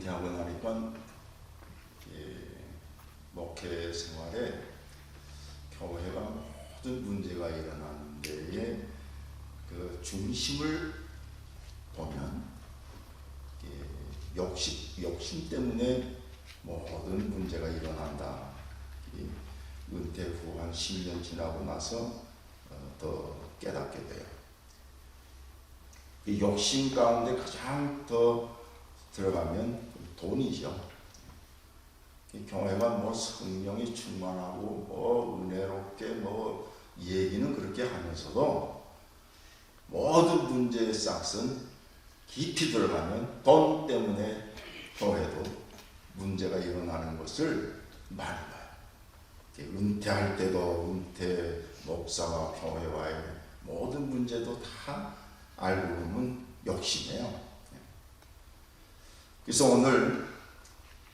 은퇴하고 나니까 목회 생활에 교회가 모든 문제가 일어나는 데에 그 중심을 보면 욕심 때문에 모든 문제가 일어난다. 은퇴 후 한 10년 지나고 나서 더 깨닫게 돼요. 이 욕심 가운데 가장 더 들어가면 돈이죠. 교회가 뭐 성령이 충만하고 뭐 은혜롭게 이 얘기는 그렇게 하면서도 모든 문제의 싹은 깊이 들어가면 돈 때문에 교회도 문제가 일어나는 것을 많이 봐요. 은퇴할 때도 은퇴 목사와 교회와의 모든 문제도 다 알고 보면 욕심이에요. 그래서 오늘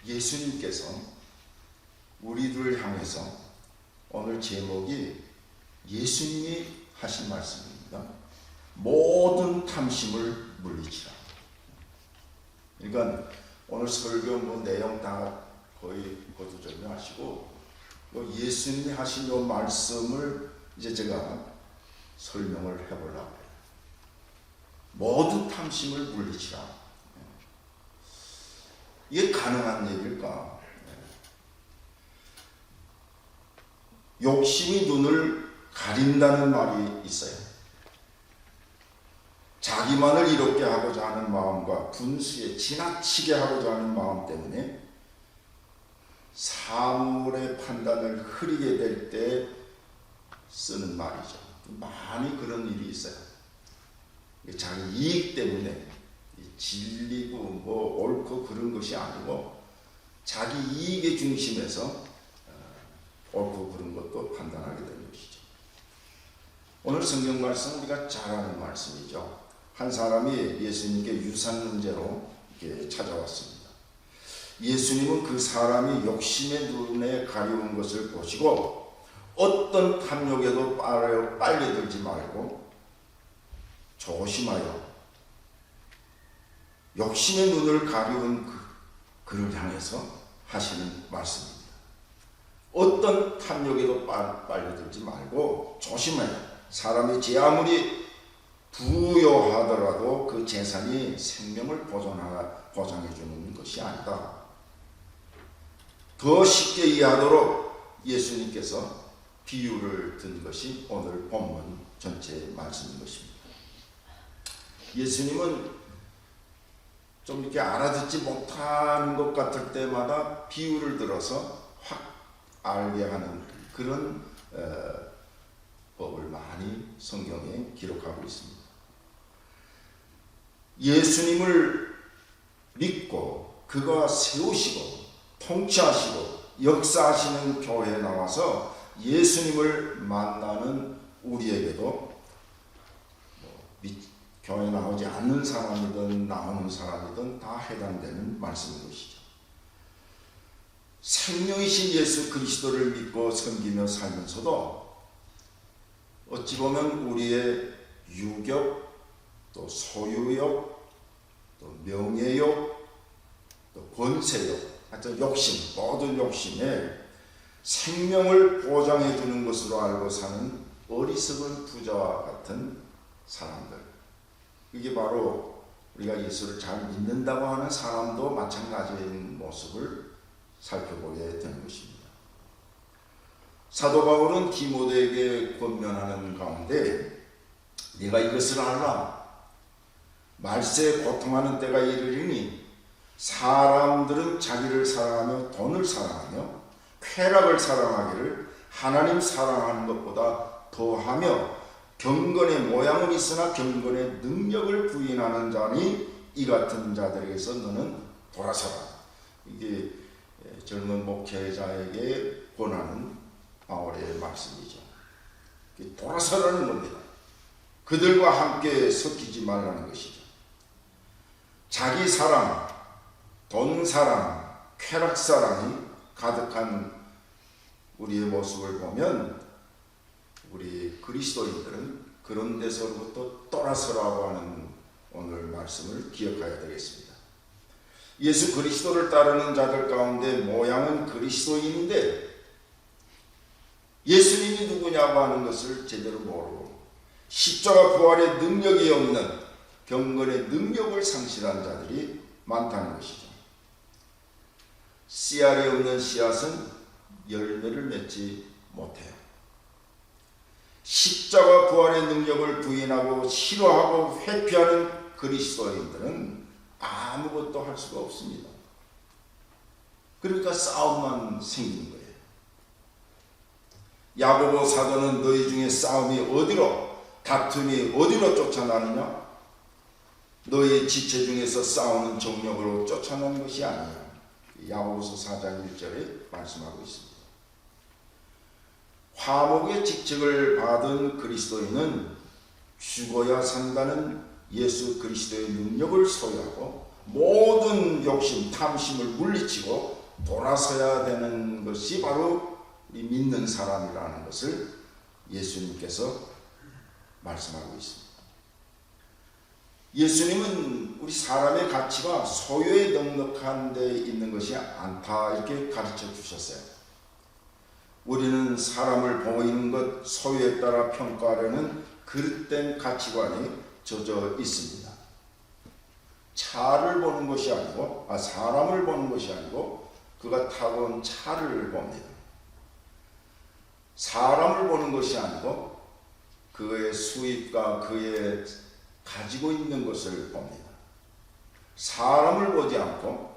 예수님께서 우리들을 향해서 오늘 제목이 예수님이 하신 말씀입니다. 모든 탐심을 물리치라. 그러니까 오늘 설교 내용 다 거의 거두절미하시고 예수님이 하신 이 말씀을 이제 제가 설명을 해보려고 해요. 모든 탐심을 물리치라. 이게 가능한 얘기일까? 욕심이 눈을 가린다는 말이 있어요. 자기만을 이롭게 하고자 하는 마음과 분수에 지나치게 하고자 하는 마음 때문에 사물의 판단을 흐리게 될 때 쓰는 말이죠. 많이 그런 일이 있어요. 자기 이익 때문에 진리고 옳고 그런 것이 아니고 자기 이익의 중심에서 옳고 그런 것도 판단하게 되는 것이죠. 오늘 성경 말씀 우리가 잘 아는 말씀이죠. 한 사람이 예수님께 유산 문제로 이렇게 찾아왔습니다. 예수님은 그 사람이 욕심의 눈에 가려운 것을 보시고 어떤 탐욕에도 빨려들지 말고 조심하여 욕심의 눈을 가려운 그를 향해서 하시는 말씀입니다. 어떤 탐욕에도 빨려들지 말고 조심하여 사람이 제 아무리 부여하더라도 그 재산이 생명을 보장해 주는 것이 아니다. 더 쉽게 이해하도록 예수님께서 비유를 든 것이 오늘 본문 전체 말씀인 것입니다. 예수님은 좀 이렇게 알아듣지 못하는 것 같을 때마다 비유를 들어서 확 알게 하는 그런 법을 많이 성경에 기록하고 있습니다. 예수님을 믿고 그가 세우시고 통치하시고 역사하시는 교회에 나와서 예수님을 만나는 우리에게도 교회에 나오지 않는 사람이든 나오는 사람이든 다 해당되는 말씀인 것이죠. 생명이신 예수 그리스도를 믿고 섬기며 살면서도 어찌 보면 우리의 유격, 또 소유욕, 또 명예욕, 또 권세욕, 하여튼 욕심, 모든 욕심에 생명을 보장해 주는 것으로 알고 사는 어리석은 부자와 같은 사람들. 이게 바로 우리가 예수를 잘 믿는다고 하는 사람도 마찬가지인 모습을 살펴보게 되는 것입니다. 사도 바울은 디모데에게 권면하는 가운데 네가 이것을 알라. 말세에 고통하는 때가 이르리니 사람들은 자기를 사랑하며 돈을 사랑하며 쾌락을 사랑하기를 하나님 사랑하는 것보다 더하며 경건의 모양은 있으나 경건의 능력을 부인하는 자니 이 같은 자들에게서 너는 돌아서라. 이게 젊은 목회자에게 권하는 바울의 말씀이죠. 돌아서라는 겁니다. 그들과 함께 섞이지 말라는 것이죠. 자기 사랑, 돈 사랑, 쾌락 사랑이 가득한 우리의 모습을 보면 우리 그리스도인들은 그런 데서부터 떠나서라고 하는 오늘 말씀을 기억해야 되겠습니다. 예수 그리스도를 따르는 자들 가운데 모양은 그리스도인인데 예수님이 누구냐고 하는 것을 제대로 모르고 십자가 부활의 능력이 없는 경건의 능력을 상실한 자들이 많다는 것이죠. 씨알이 없는 씨앗은 열매를 맺지 못해요. 십자가 부활의 능력을 부인하고 싫어하고 회피하는 그리스도인들은 아무것도 할 수가 없습니다. 그러니까 싸움만 생기는 거예요. 야고보 사도는 너희 중에 싸움이 어디로, 다툼이 어디로 쫓아나느냐? 너희 지체 중에서 싸우는 정력으로 쫓아나는 것이 아니야. 야고보서 4장 1절에 말씀하고 있습니다. 화목의 직책을 받은 그리스도인은 죽어야 산다는 예수 그리스도의 능력을 소유하고 모든 욕심, 탐심을 물리치고 돌아서야 되는 것이 바로 우리 믿는 사람이라는 것을 예수님께서 말씀하고 있습니다. 예수님은 우리 사람의 가치가 소유에 넉넉한 데 있는 것이 않다 이렇게 가르쳐 주셨어요. 우리는 사람을 보이는 것, 소유에 따라 평가하려는 그릇된 가치관이 젖어 있습니다. 차를 보는 것이 아니고, 사람을 보는 것이 아니고 그가 타고 온 차를 봅니다. 사람을 보는 것이 아니고 그의 수입과 그의 가지고 있는 것을 봅니다. 사람을 보지 않고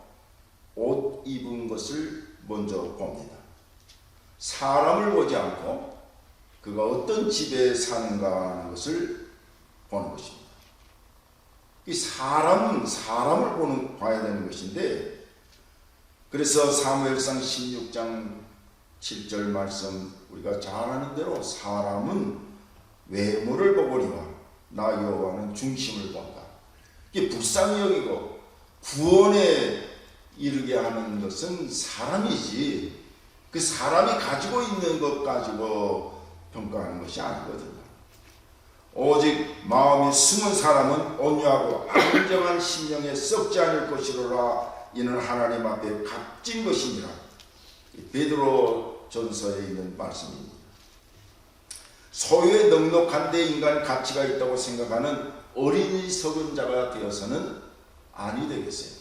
옷 입은 것을 먼저 봅니다. 사람을 보지 않고 그가 어떤 집에 사는가 하는 것을 보는 것입니다. 이 사람은 사람을 봐야 되는 것인데, 그래서 사무엘상 16장 7절 말씀 우리가 잘 아는 대로 사람은 외모를 보거니와 나 여호와는 중심을 본다. 이게 불쌍히 여기고 구원에 이르게 하는 것은 사람이지 그 사람이 가지고 있는 것 가지고 평가하는 것이 아니거든요. 오직 마음이 숨은 사람은 온유하고 안정한 심령에 썩지 않을 것이로라. 이는 하나님 앞에 값진 것이니라. 베드로 전서에 있는 말씀입니다. 소유에 넉넉한 데 인간 가치가 있다고 생각하는 어린이석은 자가 되어서는 아니 되겠어요.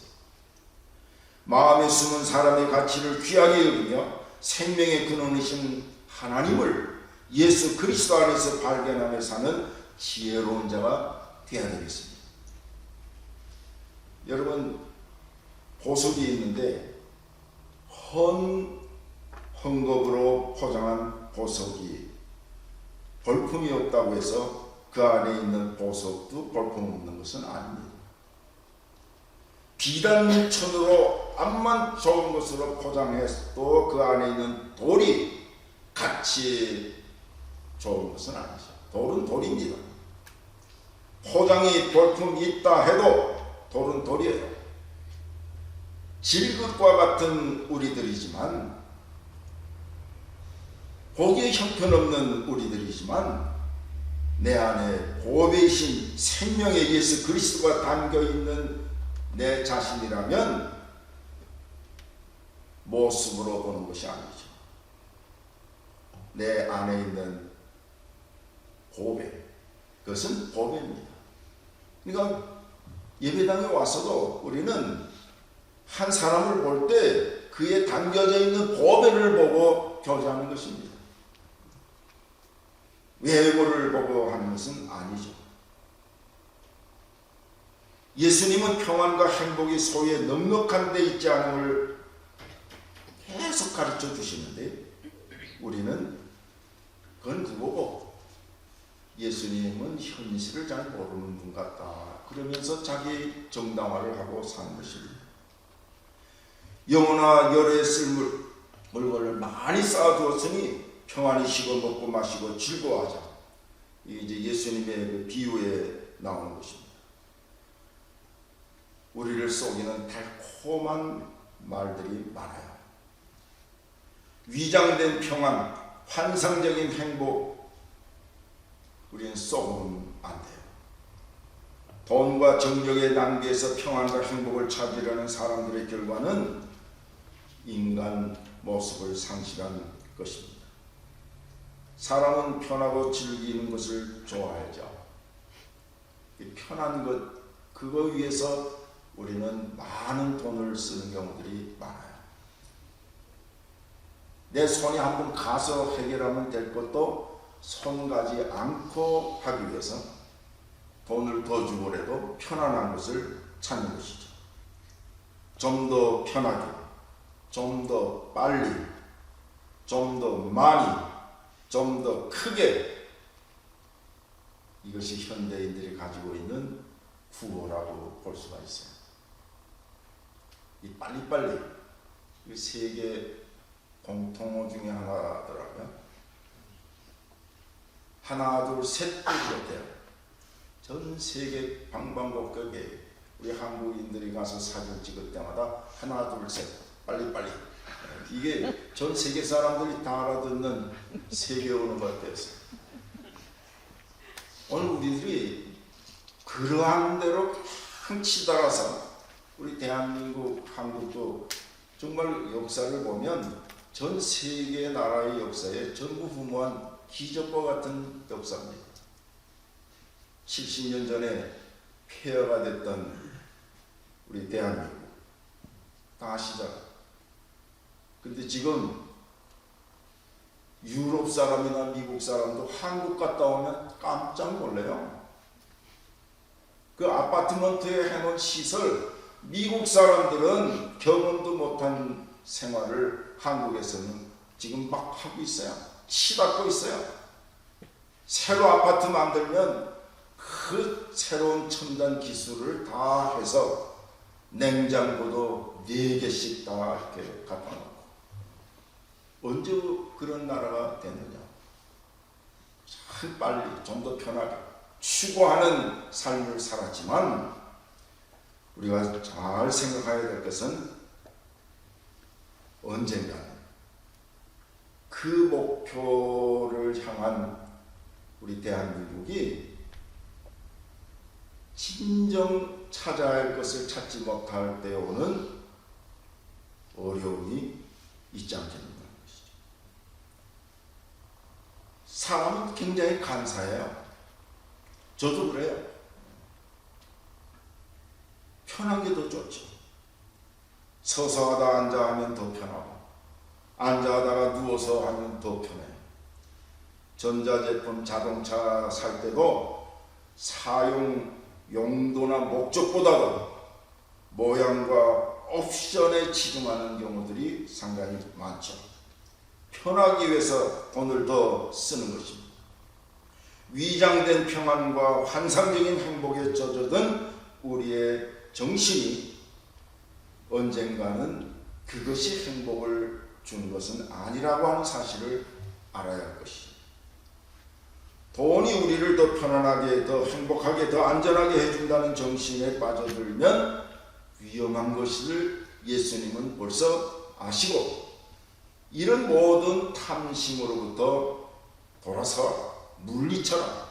마음에 숨은 사람의 가치를 귀하게 여기며 생명의 근원이신 하나님을 예수 그리스도 안에서 발견하며 사는 지혜로운 자가 되어야 되겠습니다. 여러분, 보석이 있는데 헝겊으로 포장한 보석이 볼품이 없다고 해서 그 안에 있는 보석도 볼품 없는 것은 아닙니다. 비단천으로 앞만 좋은 것으로 포장해도 그 안에 있는 돌이 같이 좋은 것은 아니죠. 돌은 돌입니다. 포장이 볼품이 있다 해도 돌은 돌이에요. 질긋과 같은 우리들이지만, 보기에 형편없는 우리들이지만 내 안에 보배이신 생명의 예수 그리스도가 담겨있는 내 자신이라면 모습으로 보는 것이 아니죠. 내 안에 있는 보배, 그것은 보배입니다. 그러니까 예배당에 와서도 우리는 한 사람을 볼 때 그에 담겨져 있는 보배를 보고 교제하는 것입니다. 외모를 보고 하는 것은 아니죠. 예수님은 평안과 행복이 소유에 넉넉한 데 있지 않음을 계속 가르쳐 주시는데 우리는 그건 그거고 예수님은 현실을 잘 모르는 분 같다 그러면서 자기 정당화를 하고 사는 것입니다. 영혼아 열에 쓸 물건을 많이 쌓아두었으니 평안히 쉬고 먹고 마시고 즐거워하자. 이게 이제 예수님의 그 비유에 나오는 것입니다. 우리를 속이는 달콤한 말들이 많아요. 위장된 평안, 환상적인 행복, 우리는 속으면 안 돼요. 돈과 정력의 낭비에서 평안과 행복을 찾으려는 사람들의 결과는 인간 모습을 상실한 것입니다. 사람은 편하고 즐기는 것을 좋아하죠. 편한 것, 그거 위해서 우리는 많은 돈을 쓰는 경우들이 많아요. 내 손이 한번 가서 해결하면 될 것도 손 가지 않고 하기 위해서 돈을 더 주고라도 편안한 것을 찾는 것이죠. 좀 더 편하게, 좀 더 빨리, 좀 더 많이, 좀 더 크게, 이것이 현대인들이 가지고 있는 구호라고 볼 수가 있어요. 이 빨리빨리, 이 세계 공통어 중에 하나더라고요. 하나, 둘, 셋도 그렇대요. 전 세계 방방곡곡에 우리 한국인들이 가서 사진 찍을 때마다 하나, 둘, 셋, 빨리빨리. 이게 전 세계 사람들이 다 알아듣는 세계 언어가 되었어요. 오늘 우리들이 그러한 대로 치달아서 우리 대한민국, 한국도 정말 역사를 보면 전 세계 나라의 역사에 전무후무한 기적과 같은 역사입니다. 70년 전에 폐허가 됐던 우리 대한민국 다 아시잖아요. 근데 지금 유럽 사람이나 미국 사람도 한국 갔다 오면 깜짝 놀래요. 그 아파트먼트에 해놓은 시설, 미국 사람들은 경험도 못한 생활을 한국에서는 지금 막 하고 있어요. 치닫고 있어요. 새로 아파트 만들면 그 새로운 첨단 기술을 다 해서 냉장고도 4개씩 다 이렇게 갖다 놓고. 언제 그런 나라가 됐느냐? 참 빨리, 좀 더 편하게 추구하는 삶을 살았지만 우리가 잘 생각해야 될 것은 언젠가는 그 목표를 향한 우리 대한민국이 진정 찾아야 할 것을 찾지 못할 때 오는 어려움이 있지 않겠는가. 사람은 굉장히 간사해요. 저도 그래요. 편한 게 더 좋죠. 서서 하다 앉아 하면 더 편하고, 앉아 하다가 누워서 하면 더 편해요. 전자제품 자동차 살 때도 사용 용도나 목적보다도 모양과 옵션에 치중하는 경우들이 상당히 많죠. 편하기 위해서 돈을 더 쓰는 것입니다. 위장된 평안과 환상적인 행복에 젖어든 우리의 정신이 언젠가는 그것이 행복을 주는 것은 아니라고 하는 사실을 알아야 할 것입니다. 돈이 우리를 더 편안하게, 더 행복하게, 더 안전하게 해준다는 정신에 빠져들면 위험한 것을 예수님은 벌써 아시고 이런 모든 탐심으로부터 돌아서 물리쳐라.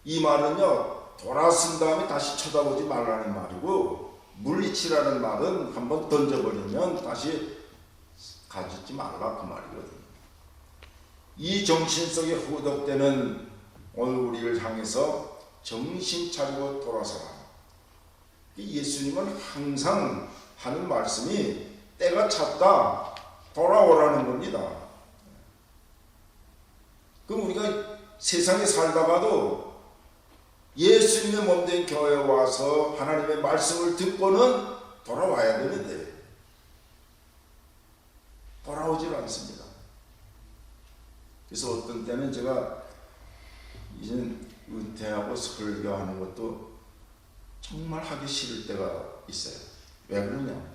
이 말은요, 돌아선 다음에 다시 쳐다보지 말라는 말이고, 물리치라는 말은 한번 던져버리면 다시 가지지 말라 그 말이거든요. 이 정신 속에 후덕되는 오늘 우리를 향해서 정신 차리고 돌아서라. 예수님은 항상 하는 말씀이 때가 찼다, 돌아오라는 겁니다. 그럼 우리가 세상에 살다가도 예수님의 몸된 교회에 와서 하나님의 말씀을 듣고는 돌아와야 되는데 돌아오질 않습니다. 그래서 어떤 때는 제가 이제 은퇴하고 설교하는 것도 정말 하기 싫을 때가 있어요. 왜 그러냐?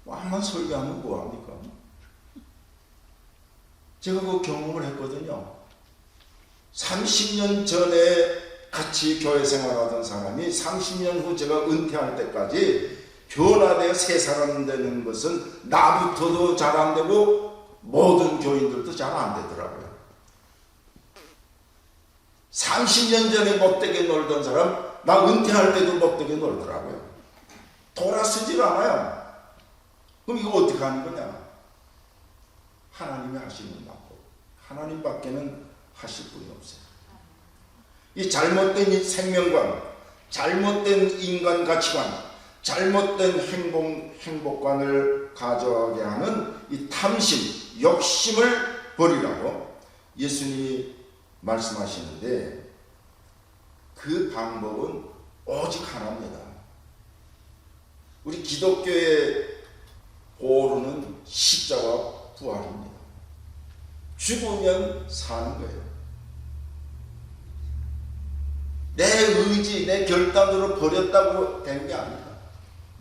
한번 설교하면 뭐합니까? 제가 그 경험을 했거든요. 30년 전에 같이 교회 생활하던 사람이 30년 후 제가 은퇴할 때까지 변화되어 새 사람 되는 것은 나부터도 잘 안 되고 모든 교인들도 잘 안 되더라고요. 30년 전에 못되게 놀던 사람 나 은퇴할 때도 먹되게 놀더라고요. 돌아서질 않아요. 그럼 이거 어떻게 하는 거냐? 하나님이 하시는 방법. 하나님밖에는 하실 분이 없어요. 이 잘못된 이 생명관, 잘못된 인간 가치관, 잘못된 행복관을 가져가게 하는 이 탐심, 욕심을 버리라고 예수님이 말씀하시는데, 그 방법은 오직 하나입니다. 우리 기독교의 보루는 십자가 부활입니다. 죽으면 사는 거예요. 내 의지, 내 결단으로 버렸다고 된 게 아닙니다.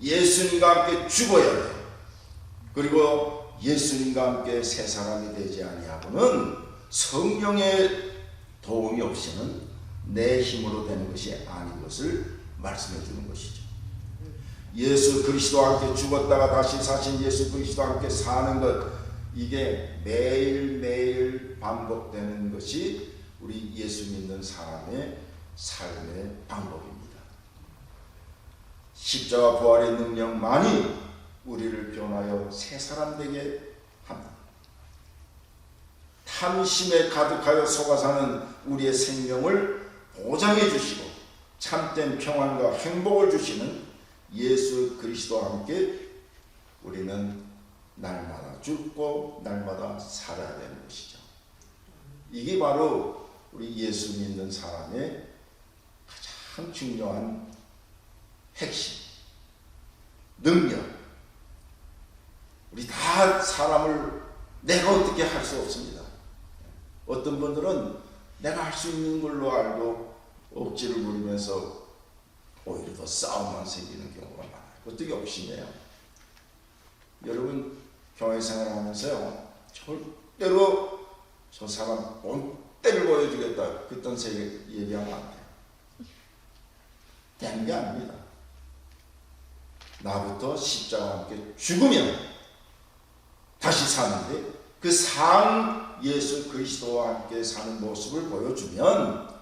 예수님과 함께 죽어야 돼요. 그리고 예수님과 함께 새 사람이 되지 아니하고는 성령의 도움이 없이는 내 힘으로 되는 것이 아닌 것을 말씀해 주는 것이죠. 예수 그리스도와 함께 죽었다가 다시 사신 예수 그리스도와 함께 사는 것, 이게 매일매일 반복되는 것이 우리 예수 믿는 사람의 삶의 방법입니다. 십자가 부활의 능력만이 우리를 변하여 새 사람 되게 합니다. 탐심에 가득하여 속아 사는 우리의 생명을 보장해 주시고 참된 평안과 행복을 주시는 예수 그리스도와 함께 우리는 날마다 죽고 날마다 살아야 되는 것이죠. 이게 바로 우리 예수 믿는 사람의 가장 중요한 핵심, 능력. 우리 다 사람을 내가 어떻게 할 수 없습니다. 어떤 분들은 내가 할 수 있는 걸로 알고 억지를 부리면서 오히려 더 싸움만 생기는 경우가 많아요. 그것도 욕심이에요. 여러분 교회 생활하면서요, 절대로 저 사람 본때를 보여주겠다 그딴 얘기하면 안 돼요. 되는 게 아닙니다. 나부터 십자가와 함께 죽으면 다시 사는데, 그 산 예수 그리스도와 함께 사는 모습을 보여주면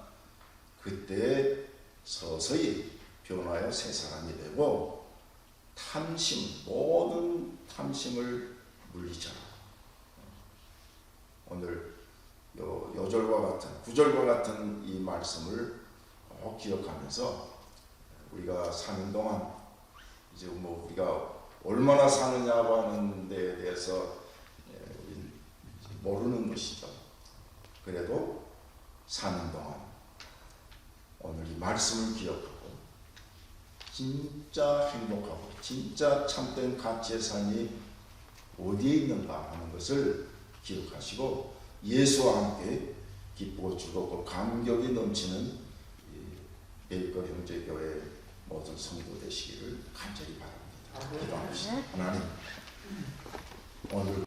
그때 서서히 변화하여 새 사람이 되고 탐심, 모든 탐심을 물리쳐라. 오늘 요절과 같은, 구절과 같은 이 말씀을 꼭 기억하면서 우리가 사는 동안 이제 뭐 우리가 얼마나 사느냐고 하는 데에 대해서 모르는 것이죠. 그래도 사는 동안 오늘 이 말씀을 기억하고 진짜 행복하고 진짜 참된 가치의 삶이 어디에 있는가 하는 것을 기억하시고 예수와 함께 기쁘고 즐겁고 감격이 넘치는 베이커 형제교회 모든 성도 되시기를 간절히 바랍니다. 기도합시다. 하나님, 오늘